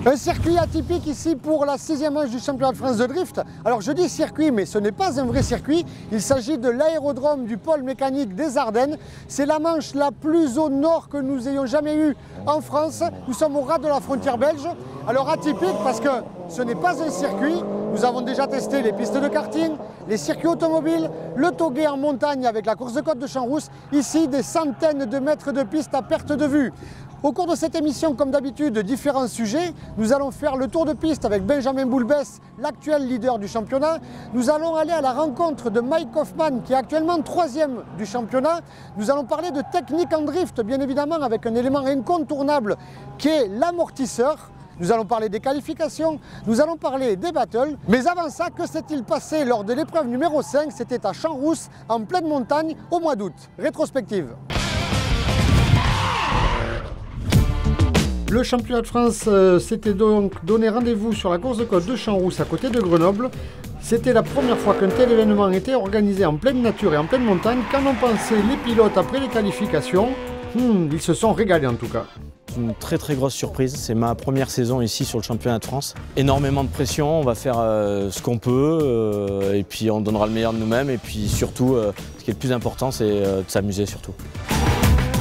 Un circuit atypique ici pour la 6e manche du championnat de France de drift. Alors je dis circuit, mais ce n'est pas un vrai circuit. Il s'agit de l'aérodrome du pôle mécanique des Ardennes. C'est la manche la plus au nord que nous ayons jamais eue en France. Nous sommes au ras de la frontière belge. Alors atypique parce que ce n'est pas un circuit. Nous avons déjà testé les pistes de karting, les circuits automobiles, le togé en montagne avec la course de côte de Champs-Rousse. Ici, des centaines de mètres de piste à perte de vue. Au cours de cette émission, comme d'habitude, différents sujets. Nous allons faire le tour de piste avec Benjamin Boulbès, l'actuel leader du championnat. Nous allons aller à la rencontre de Mike Hoffman, qui est actuellement 3e du championnat. Nous allons parler de technique en drift, bien évidemment, avec un élément incontournable qui est l'amortisseur. Nous allons parler des qualifications, nous allons parler des battles. Mais avant ça, que s'est-il passé lors de l'épreuve numéro 5? C'était à Champs-Rousse, en pleine montagne, au mois d'août. Rétrospective. Le championnat de France s'était donc donné rendez-vous sur la course de côte de Champs-Rousse à côté de Grenoble. C'était la première fois qu'un tel événement était organisé en pleine nature et en pleine montagne. Qu'en ont pensé les pilotes après les qualifications? Ils se sont régalés en tout cas. Une très grosse surprise, c'est ma première saison ici sur le championnat de France. Énormément de pression, on va faire ce qu'on peut et puis on donnera le meilleur de nous-mêmes et puis surtout ce qui est le plus important c'est de s'amuser surtout.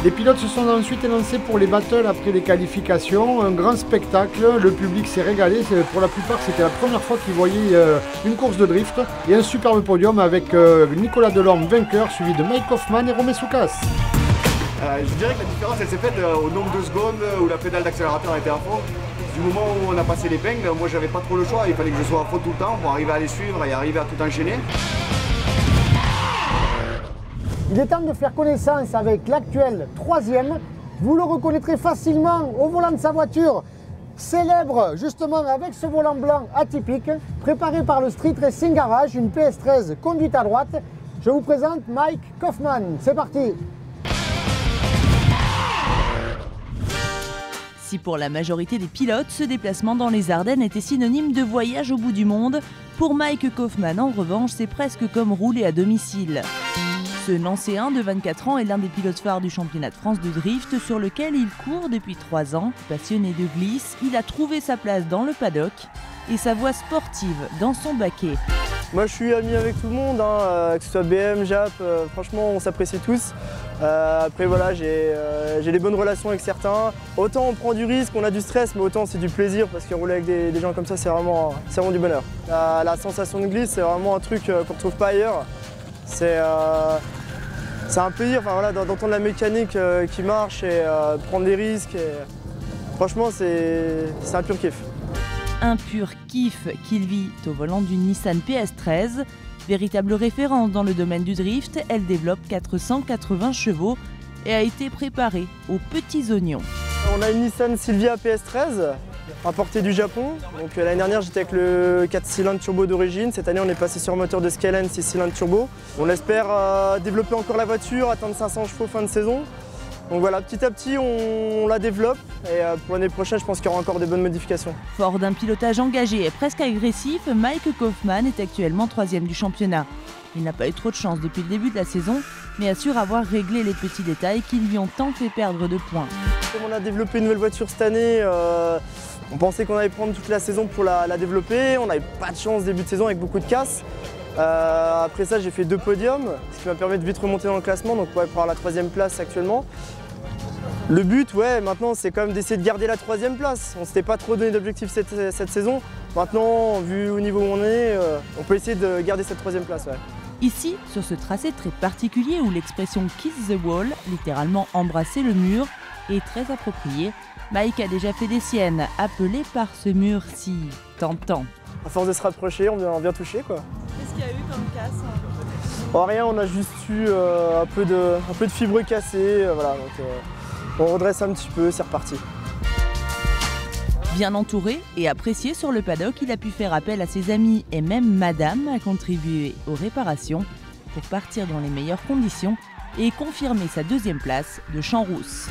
Les pilotes se sont ensuite lancés pour les battles après les qualifications, un grand spectacle, le public s'est régalé, pour la plupart c'était la première fois qu'ils voyaient une course de drift et un superbe podium avec Nicolas Delorme vainqueur suivi de Mike Hoffman et Romain Soukas. Je dirais que la différence elle s'est faite au nombre de secondes où la pédale d'accélérateur était à fond. Du moment où on a passé l'épingle, moi j'avais pas trop le choix, il fallait que je sois à fond tout le temps pour arriver à les suivre et arriver à tout enchaîner. Il est temps de faire connaissance avec l'actuel 3e. Vous le reconnaîtrez facilement au volant de sa voiture, célèbre justement avec ce volant blanc atypique, préparé par le Street Racing Garage, une PS13 conduite à droite. Je vous présente Mike Hoffman. C'est parti! Si pour la majorité des pilotes, ce déplacement dans les Ardennes était synonyme de voyage au bout du monde, pour Mike Hoffman en revanche, c'est presque comme rouler à domicile. Ce Nancéen de 24 ans est l'un des pilotes phares du championnat de France de drift sur lequel il court depuis 3 ans. Passionné de glisse, il a trouvé sa place dans le paddock et sa voie sportive dans son baquet. Moi je suis ami avec tout le monde, que ce soit BM, JAP, franchement on s'apprécie tous. Après voilà, j'ai des bonnes relations avec certains. Autant on prend du risque, on a du stress, mais autant c'est du plaisir parce que rouler avec des gens comme ça c'est vraiment du bonheur. La sensation de glisse c'est vraiment un truc qu'on ne retrouve pas ailleurs. C'est un plaisir voilà, d'entendre la mécanique qui marche et prendre des risques. Franchement c'est un pur kiff. Un pur kiff qu'il vit au volant d'une Nissan PS13. Véritable référence dans le domaine du drift, elle développe 480 chevaux et a été préparée aux petits oignons. On a une Nissan Silvia PS13 importée du Japon. Donc l'année dernière j'étais avec le 4 cylindres turbo d'origine. Cette année on est passé sur un moteur de Skyline 6 cylindres turbo. On espère développer encore la voiture, atteindre 500 chevaux fin de saison. Donc voilà, petit à petit on la développe et pour l'année prochaine je pense qu'il y aura encore des bonnes modifications. Fort d'un pilotage engagé et presque agressif, Mike Hoffman est actuellement 3e du championnat. Il n'a pas eu trop de chance depuis le début de la saison, mais assure avoir réglé les petits détails qui lui ont tant fait perdre de points. Comme on a développé une nouvelle voiture cette année, on pensait qu'on allait prendre toute la saison pour la développer. On n'avait pas de chance début de saison avec beaucoup de casse. Après ça j'ai fait 2 podiums, ce qui m'a permis de vite remonter dans le classement, donc pour avoir la 3e place actuellement. Le but, maintenant, c'est quand même d'essayer de garder la 3e place. On ne s'était pas trop donné d'objectif cette saison. Maintenant, vu au niveau où on est, on peut essayer de garder cette 3e place. Ici, sur ce tracé très particulier où l'expression « kiss the wall », littéralement embrasser le mur, est très appropriée, Mike a déjà fait des siennes, appelées par ce mur si tentant. À force de se rapprocher, on vient toucher quoi. Qu'est-ce qu'il y a eu comme casse? Rien, on a juste eu un peu de fibres cassées, voilà. Donc, on redresse un petit peu, c'est reparti. Bien entouré et apprécié sur le paddock, il a pu faire appel à ses amis et même madame à contribuer aux réparations pour partir dans les meilleures conditions et confirmer sa 2e place de Champs-Rousse.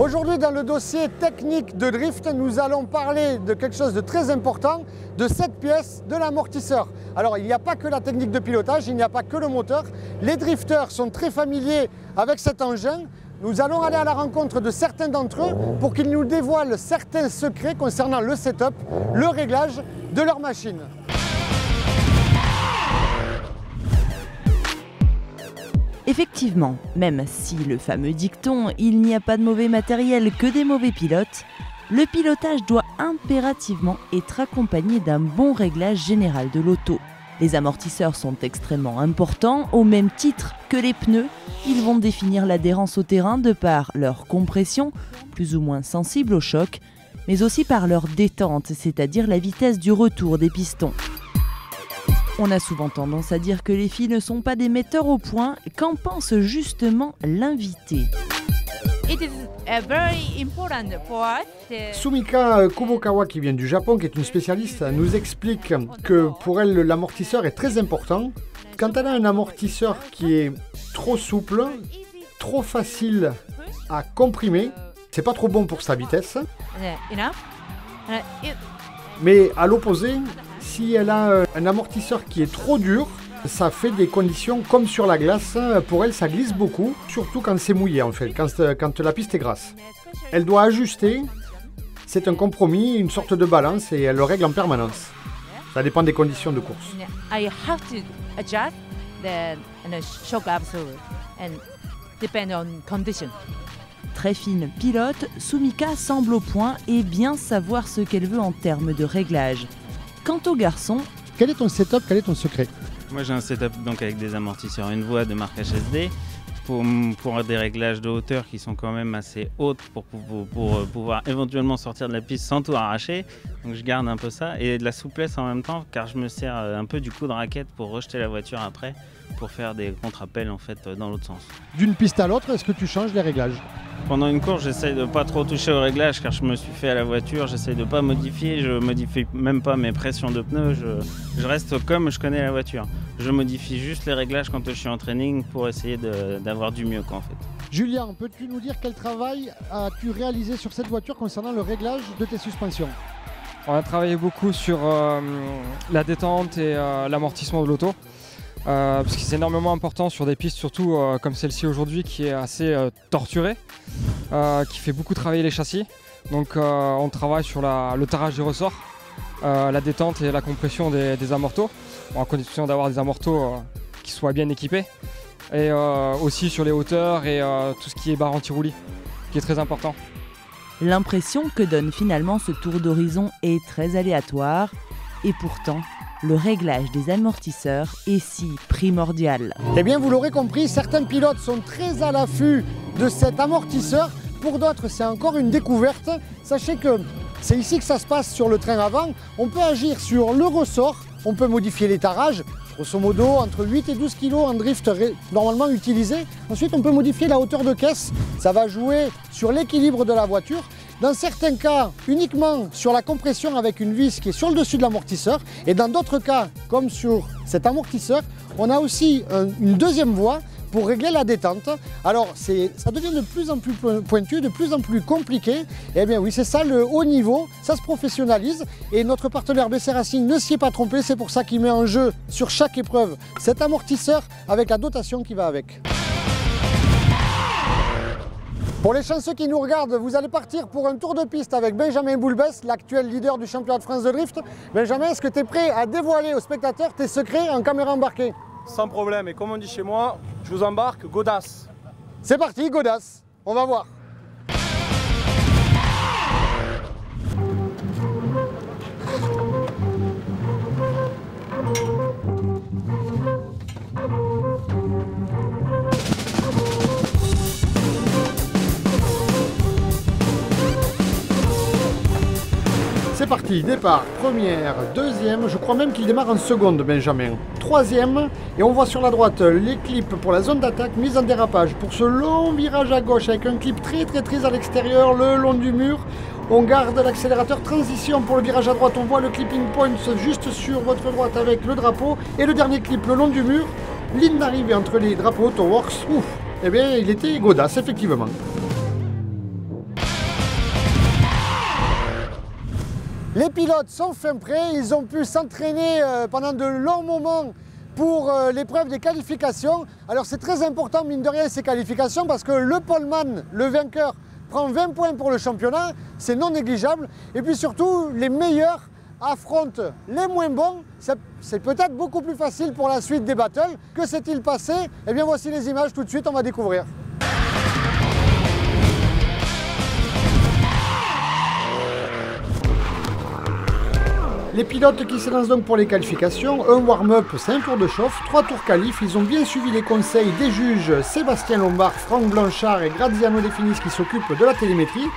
Aujourd'hui, dans le dossier technique de drift, nous allons parler de quelque chose de très important, de cette pièce, de l'amortisseur. Alors, il n'y a pas que la technique de pilotage, il n'y a pas que le moteur. Les drifters sont très familiers avec cet engin. Nous allons aller à la rencontre de certains d'entre eux pour qu'ils nous dévoilent certains secrets concernant le setup, le réglage de leur machine. Effectivement, même si le fameux dicton « il n'y a pas de mauvais matériel que des mauvais pilotes », le pilotage doit impérativement être accompagné d'un bon réglage général de l'auto. Les amortisseurs sont extrêmement importants, au même titre que les pneus. Ils vont définir l'adhérence au terrain de par leur compression, plus ou moins sensible au choc, mais aussi par leur détente, c'est-à-dire la vitesse du retour des pistons. On a souvent tendance à dire que les filles ne sont pas des metteurs au point. Qu'en pense justement l'invité? Sumika Kubokawa, qui vient du Japon, qui est une spécialiste, nous explique que pour elle, l'amortisseur est très important. Quand elle a un amortisseur qui est trop souple, trop facile à comprimer, c'est pas trop bon pour sa vitesse. Mais à l'opposé, si elle a un amortisseur qui est trop dur, ça fait des conditions comme sur la glace. Pour elle, ça glisse beaucoup, surtout quand c'est mouillé en fait, quand la piste est grasse. Elle doit ajuster, c'est un compromis, une sorte de balance et elle le règle en permanence. Ça dépend des conditions de course. I have to adjust the shock absorber and depend on condition. Très fine pilote, Sumika semble au point et bien savoir ce qu'elle veut en termes de réglage. Quant au garçon, quel est ton setup, quel est ton secret? Moi j'ai un setup donc avec des amortisseurs une voie de marque HSD pour des réglages de hauteur qui sont quand même assez hautes pour pouvoir éventuellement sortir de la piste sans tout arracher. Donc je garde un peu ça et de la souplesse en même temps car je me sers un peu du coup de raquette pour rejeter la voiture après pour faire des contre-appels en fait dans l'autre sens. D'une piste à l'autre, est-ce que tu changes les réglages? Pendant une course, j'essaye de ne pas trop toucher au réglage car je me suis fait à la voiture, j'essaye de ne pas modifier, je modifie même pas mes pressions de pneus, je reste comme je connais la voiture. Je modifie juste les réglages quand je suis en training pour essayer d'avoir du mieux en fait. Julien, peux-tu nous dire quel travail as-tu réalisé sur cette voiture concernant le réglage de tes suspensions? On a travaillé beaucoup sur la détente et l'amortissement de l'auto. Parce que c'est énormément important sur des pistes, surtout comme celle-ci aujourd'hui qui est assez torturée, qui fait beaucoup travailler les châssis. Donc on travaille sur le tarage des ressorts, la détente et la compression des amortos, en condition d'avoir des amortos qui soient bien équipés. Et aussi sur les hauteurs et tout ce qui est barre anti-roulis, qui est très important. L'impression que donne finalement ce tour d'horizon est très aléatoire et pourtant le réglage des amortisseurs est si primordial. Eh bien, vous l'aurez compris, certains pilotes sont très à l'affût de cet amortisseur. Pour d'autres, c'est encore une découverte. Sachez que c'est ici que ça se passe sur le train avant. On peut agir sur le ressort, on peut modifier les tarages. Grosso modo, entre 8 et 12 kg en drift normalement utilisé. Ensuite, on peut modifier la hauteur de caisse. Ça va jouer sur l'équilibre de la voiture. Dans certains cas, uniquement sur la compression avec une vis qui est sur le dessus de l'amortisseur. Et dans d'autres cas, comme sur cet amortisseur, on a aussi une deuxième voie pour régler la détente. Alors, ça devient de plus en plus pointu, de plus en plus compliqué. Eh bien oui, c'est ça le haut niveau, ça se professionnalise. Et notre partenaire BC Racing ne s'y est pas trompé, c'est pour ça qu'il met en jeu sur chaque épreuve cet amortisseur avec la dotation qui va avec. Pour les chanceux qui nous regardent, vous allez partir pour un tour de piste avec Benjamin Boulbès, l'actuel leader du championnat de France de drift. Benjamin, est-ce que tu es prêt à dévoiler aux spectateurs tes secrets en caméra embarquée? Sans problème, et comme on dit chez moi, je vous embarque, godasse. C'est parti, godasse, on va voir. C'est parti, départ, première, deuxième, je crois même qu'il démarre en seconde, Benjamin. Troisième, et on voit sur la droite les clips pour la zone d'attaque, mise en dérapage. Pour ce long virage à gauche avec un clip très à l'extérieur, le long du mur. On garde l'accélérateur, transition pour le virage à droite, on voit le clipping point juste sur votre droite avec le drapeau. Et le dernier clip le long du mur, ligne d'arrivée entre les drapeaux AutoWorks. Ouf, eh bien il était godasse, effectivement. Les pilotes sont fin prêts, ils ont pu s'entraîner pendant de longs moments pour l'épreuve des qualifications. Alors c'est très important, mine de rien, ces qualifications, parce que le poleman, le vainqueur, prend 20 points pour le championnat, c'est non négligeable. Et puis surtout, les meilleurs affrontent les moins bons. C'est peut-être beaucoup plus facile pour la suite des battles. Que s'est-il passé? Eh bien voici les images, tout de suite on va découvrir. Les pilotes qui se lancent donc pour les qualifications, un warm-up, c'est un tour de chauffe, 3 tours qualif, ils ont bien suivi les conseils des juges Sébastien Lombard, Franck Blanchard et Graziano De Finis qui s'occupent de la télémétrie.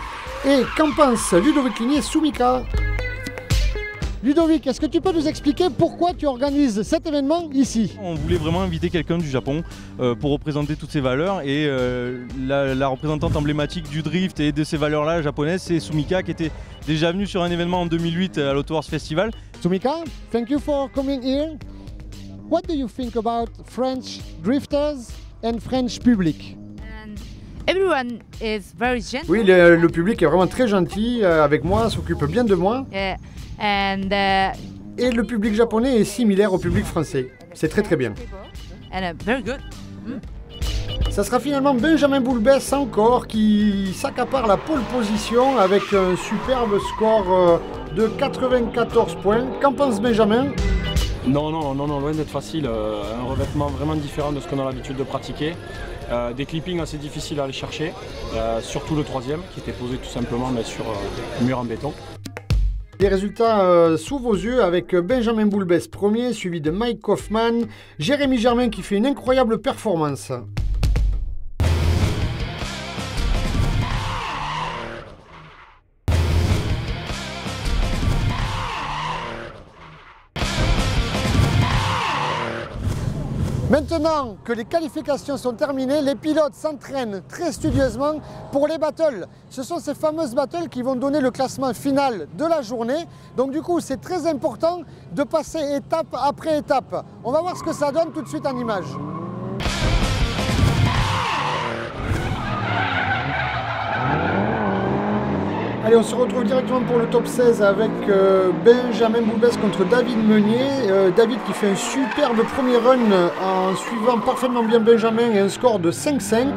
Et qu'en pense Ludovic Ligné Soumika? Ludovic, est-ce que tu peux nous expliquer pourquoi tu organises cet événement ici? On voulait vraiment inviter quelqu'un du Japon pour représenter toutes ces valeurs et la représentante emblématique du drift et de ces valeurs-là japonaises, c'est Soumika qui était déjà venue sur un événement en 2008 à l'Auto Wars Festival. Soumika, thank you for coming here. What do you think about French drifters and French public? Everyone is very gentle. Oui, le public est vraiment très gentil avec moi, s'occupe bien de moi. And, et le public japonais est similaire au public français. C'est très bien. And very good. Ça sera finalement Benjamin Boulbès encore qui s'accapare la pole position avec un superbe score de 94 points. Qu'en pense Benjamin? Non, loin d'être facile. Un revêtement vraiment différent de ce qu'on a l'habitude de pratiquer. Des clippings assez difficiles à aller chercher, surtout le troisième qui était posé tout simplement sur mur en béton. Les résultats sous vos yeux avec Benjamin Boulbès premier, suivi de Mike Kaufman, Jérémy Germain qui fait une incroyable performance. Maintenant que les qualifications sont terminées, les pilotes s'entraînent très studieusement pour les battles. Ce sont ces fameuses battles qui vont donner le classement final de la journée. Donc du coup, c'est très important de passer étape après étape. On va voir ce que ça donne tout de suite en images. Allez, on se retrouve directement pour le top 16 avec Benjamin Boulbès contre David Meunier. David qui fait un superbe premier run en suivant parfaitement bien Benjamin et un score de 5-5.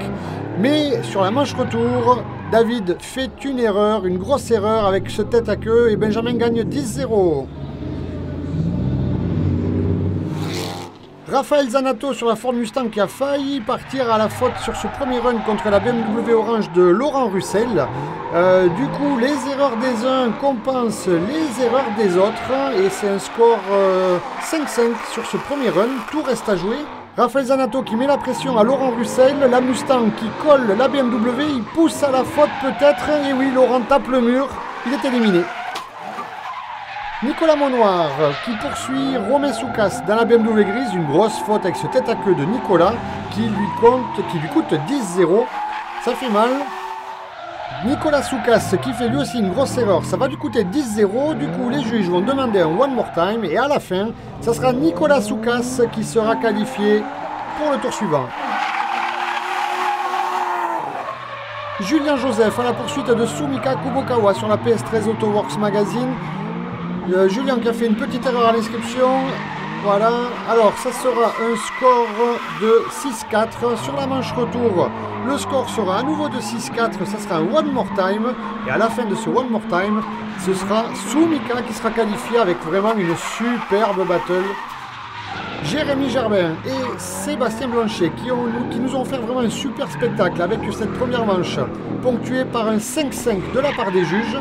Mais sur la manche retour, David fait une erreur, une grosse erreur avec ce tête à queue et Benjamin gagne 10-0. Raphaël Zanato sur la Ford Mustang qui a failli partir à la faute sur ce premier run contre la BMW Orange de Laurent Russell. Du coup, les erreurs des uns compensent les erreurs des autres et c'est un score 5-5 sur ce premier run. Tout reste à jouer. Raphaël Zanato qui met la pression à Laurent Russell, la Mustang qui colle la BMW, il pousse à la faute peut-être, et oui, Laurent tape le mur, il est éliminé. Nicolas Monnoir qui poursuit Romain Soukas dans la BMW grise, une grosse faute avec ce tête à queue de Nicolas qui lui coûte 10-0, ça fait mal. Nicolas Soukas qui fait lui aussi une grosse erreur, ça va lui coûter 10-0, du coup les juges vont demander un one more time et à la fin, ça sera Nicolas Soukas qui sera qualifié pour le tour suivant. Julien Joseph à la poursuite de Soumika Kubokawa sur la PS13 Autoworks Magazine. Julien qui a fait une petite erreur à l'inscription. Voilà, alors ça sera un score de 6-4 sur la manche retour. Le score sera à nouveau de 6-4, ça sera un one more time. Et à la fin de ce one more time, ce sera Soumika qui sera qualifié avec vraiment une superbe battle. Jérémy Germain et Sébastien Blanchet qui nous ont offert vraiment un super spectacle avec cette première manche ponctuée par un 5-5 de la part des juges.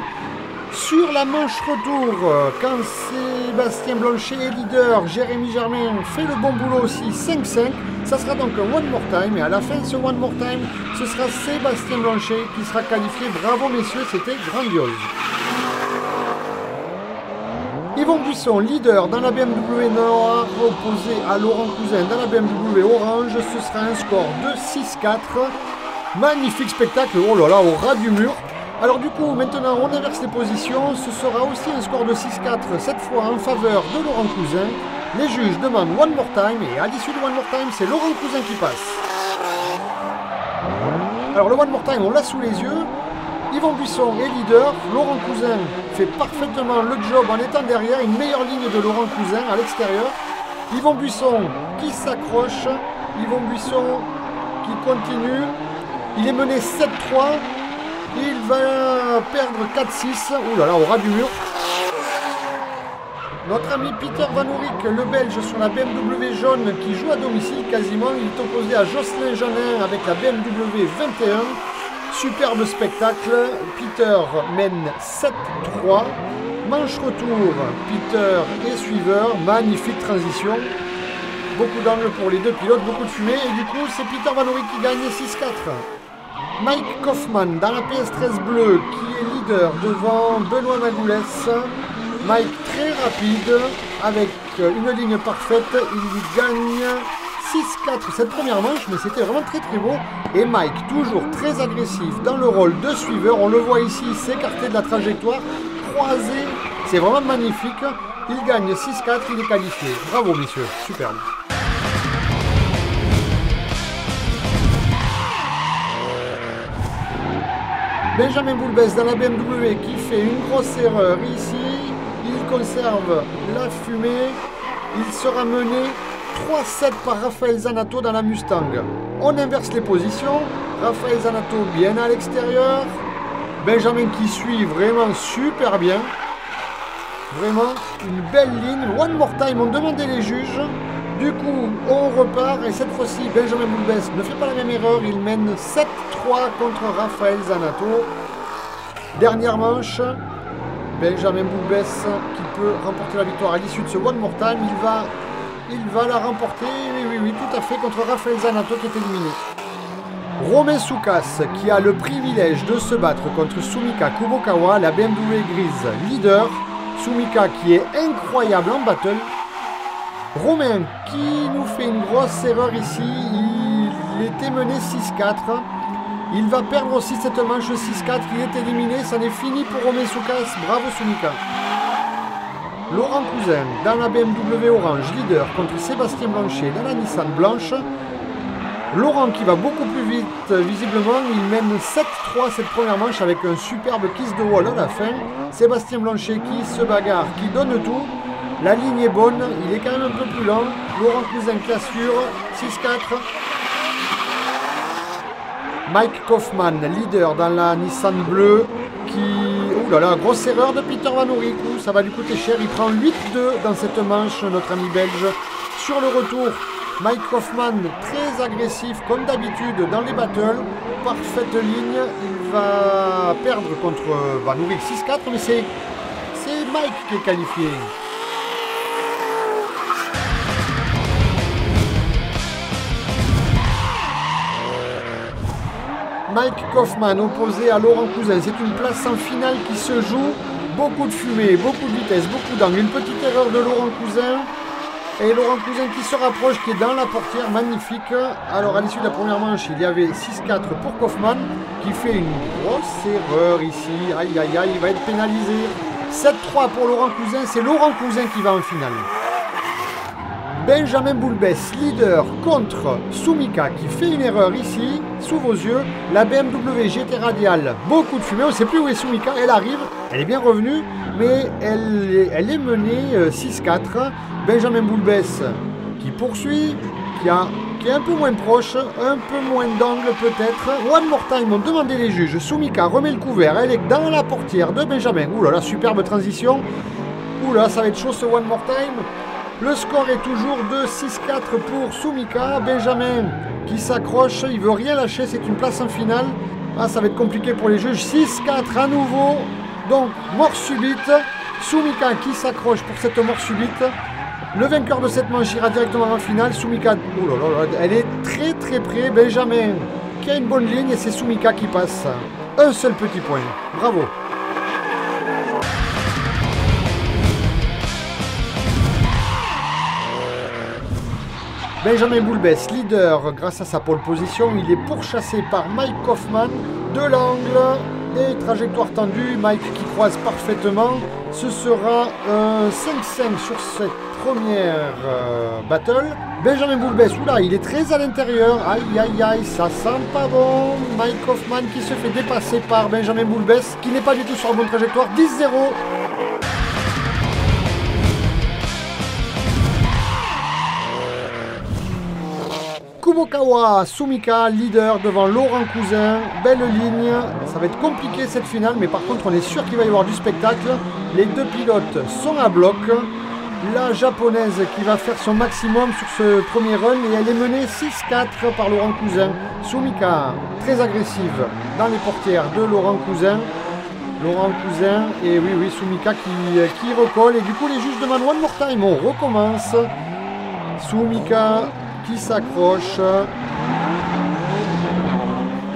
Sur la manche retour, quand Sébastien Blanchet est leader, Jérémy Germain fait le bon boulot aussi, 5-5. Ça sera donc un one more time et à la fin de ce one more time, ce sera Sébastien Blanchet qui sera qualifié. Bravo messieurs, c'était grandiose. Yvon Buisson, leader dans la BMW Noire, opposé à Laurent Cousin dans la BMW Orange. Ce sera un score de 6-4. Magnifique spectacle, oh là là, au ras du mur. Alors du coup, maintenant, on inverse les positions. Ce sera aussi un score de 6-4, cette fois en faveur de Laurent Cousin. Les juges demandent one more time et à l'issue du one more time, c'est Laurent Cousin qui passe. Alors le one more time, on l'a sous les yeux. Yvon Buisson est leader, Laurent Cousin fait parfaitement le job en étant derrière, une meilleure ligne de Laurent Cousin à l'extérieur. Yvon Buisson qui s'accroche, Yvon Buisson qui continue, il est mené 7-3, il va perdre 4-6, oulala, au ras du mur. Notre ami Peter Van Oerik, le Belge sur la BMW jaune qui joue à domicile quasiment, il est opposé à Jocelyn Janin avec la BMW 21. Superbe spectacle, Peter mène 7-3. Manche retour, Peter et suiveur, magnifique transition. Beaucoup d'angles pour les deux pilotes, beaucoup de fumée et du coup c'est Peter Van Oerik qui gagne 6-4. Mike Kaufmann dans la PS13 bleue qui est leader devant Benoît Magoulès. Mike très rapide avec une ligne parfaite, il gagne 6-4 cette première manche, mais c'était vraiment très beau. Et Mike toujours très agressif dans le rôle de suiveur, on le voit ici s'écarter de la trajectoire, croiser, c'est vraiment magnifique. Il gagne 6-4, il est qualifié. Bravo messieurs, superbe. Benjamin Boulbès dans la BMW qui fait une grosse erreur ici. Il conserve la fumée. Il sera mené 3-7 par Raphaël Zanato dans la Mustang. On inverse les positions. Raphaël Zanato bien à l'extérieur. Benjamin qui suit vraiment super bien. Vraiment une belle ligne. One more time, on demandait les juges. Du coup, on repart et cette fois-ci, Benjamin Boulbès ne fait pas la même erreur. Il mène 7-3 contre Raphaël Zanato. Dernière manche. Benjamin Boulbès qui peut remporter la victoire à l'issue de ce One More Time. Il va la remporter, oui, tout à fait, contre Raphaël Zanato qui est éliminé. Romain Soukas qui a le privilège de se battre contre Sumika Kubokawa, la BMW grise leader. Sumika qui est incroyable en battle. Romain qui nous fait une grosse erreur ici, il était mené 6-4. Il va perdre aussi cette manche 6-4, il est éliminé, ça n'est fini pour Romain Soukas, bravo Sumika. Laurent Cousin dans la BMW orange, leader contre Sébastien Blanchet dans la Nissan blanche. Laurent qui va beaucoup plus vite, visiblement, il mène 7-3 cette première manche avec un superbe kiss de wall à la fin. Sébastien Blanchet qui se bagarre, qui donne tout. La ligne est bonne, il est quand même un peu plus lent. Laurent Cousin qui assure, 6-4. Mike Kaufmann, leader dans la Nissan bleue, qui... Ouh là là, grosse erreur de Peter Van Oerik, ça va lui coûter cher. Il prend 8-2 dans cette manche, notre ami belge. Sur le retour, Mike Kaufmann, très agressif comme d'habitude dans les battles. Parfaite ligne, il va perdre contre Van Oerik 6-4, mais c'est Mike qui est qualifié. Mike Kaufmann opposé à Laurent Cousin, c'est une place en finale qui se joue. Beaucoup de fumée, beaucoup de vitesse, beaucoup d'angle. Une petite erreur de Laurent Cousin. Et Laurent Cousin qui se rapproche, qui est dans la portière, magnifique. Alors à l'issue de la première manche, il y avait 6-4 pour Kaufmann, qui fait une grosse erreur ici. Aïe aïe aïe, il va être pénalisé. 7-3 pour Laurent Cousin, c'est Laurent Cousin qui va en finale. Benjamin Boulbès, leader contre Sumika qui fait une erreur ici, sous vos yeux. La BMW GT Radial, beaucoup de fumée, on ne sait plus où est Sumika, elle arrive, elle est bien revenue, mais elle est menée 6-4. Benjamin Boulbès qui poursuit, qui est un peu moins proche, un peu moins d'angle peut-être. One more time, on demandait les juges. Sumika remet le couvert, elle est dans la portière de Benjamin. Ouh là là, superbe transition. Ouh là, ça va être chaud ce One more time. Le score est toujours de 6-4 pour Sumika. Benjamin qui s'accroche, il veut rien lâcher, c'est une place en finale. Ah, ça va être compliqué pour les juges. 6-4 à nouveau. Donc, mort subite. Sumika qui s'accroche pour cette mort subite. Le vainqueur de cette manche ira directement en finale. Sumika, oh là là, elle est très très près. Benjamin qui a une bonne ligne et c'est Sumika qui passe. Un seul petit point. Bravo. Benjamin Boulbès, leader grâce à sa pole position, il est pourchassé par Mike Kaufmann de l'angle. Et trajectoire tendue, Mike qui croise parfaitement. Ce sera un 5-5 sur cette première battle. Benjamin Boulbès, oula, il est très à l'intérieur. Aïe, aïe, aïe, ça sent pas bon. Mike Hoffman qui se fait dépasser par Benjamin Boulbès, qui n'est pas du tout sur la bonne trajectoire. 10-0. Kubokawa, Sumika, leader devant Laurent Cousin, belle ligne, ça va être compliqué cette finale, mais par contre on est sûr qu'il va y avoir du spectacle. Les deux pilotes sont à bloc, la japonaise qui va faire son maximum sur ce premier run et elle est menée 6-4 par Laurent Cousin. Sumika, très agressive dans les portières de Laurent Cousin. Laurent Cousin et oui, Sumika qui recolle et du coup les juges demandent one more time, on recommence. Sumika qui s'accroche.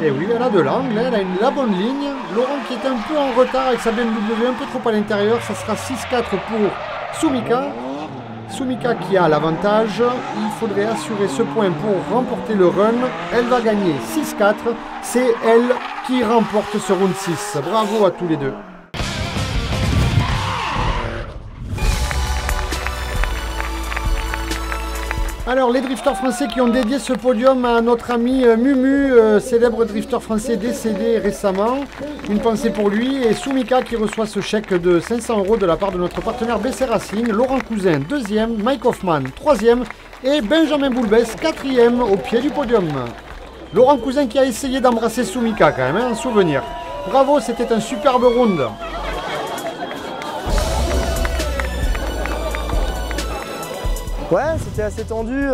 Et oui, elle a de l'angle, elle a la bonne ligne. Laurent qui est un peu en retard avec sa BMW un peu trop à l'intérieur, ça sera 6-4 pour Sumika. Sumika qui a l'avantage, il faudrait assurer ce point pour remporter le run. Elle va gagner 6-4, c'est elle qui remporte ce round 6. Bravo à tous les deux. Alors les drifters français qui ont dédié ce podium à notre ami Mumu, célèbre drifter français décédé récemment. Une pensée pour lui et Sumika qui reçoit ce chèque de 500 € de la part de notre partenaire BC Racing. Laurent Cousin 2e, Mike Hoffman 3e et Benjamin Boulbès 4e au pied du podium. Laurent Cousin qui a essayé d'embrasser Sumika quand même, un souvenir. Bravo, c'était un superbe round. Ouais, c'était assez tendu.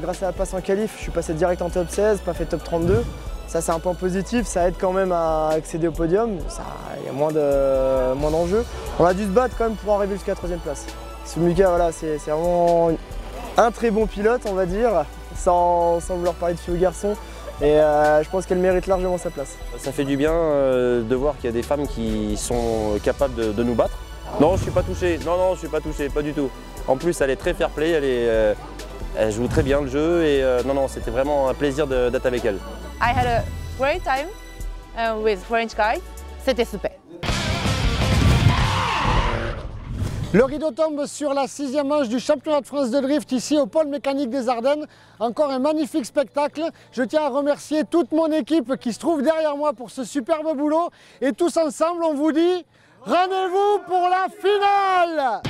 Grâce à la passe en qualif, je suis passé direct en top 16, pas fait top 32. Ça, c'est un point positif, ça aide quand même à accéder au podium. Il y a moins d'enjeux. On a dû se battre quand même pour arriver jusqu'à la 3e place. Sumika, voilà, c'est vraiment un très bon pilote, on va dire, sans vouloir parler de fille ou garçon. Et je pense qu'elle mérite largement sa place. Ça fait du bien de voir qu'il y a des femmes qui sont capables de nous battre. Non, je suis pas touché. Non, je suis pas touché, pas du tout. En plus, elle est très fair-play, elle joue très bien le jeu et non, c'était vraiment un plaisir d'être avec elle. I had a great time with French guys. C'était super. Le rideau tombe sur la 6e manche du championnat de France de drift ici au pôle mécanique des Ardennes. Encore un magnifique spectacle. Je tiens à remercier toute mon équipe qui se trouve derrière moi pour ce superbe boulot. Et tous ensemble, on vous dit rendez-vous pour la finale!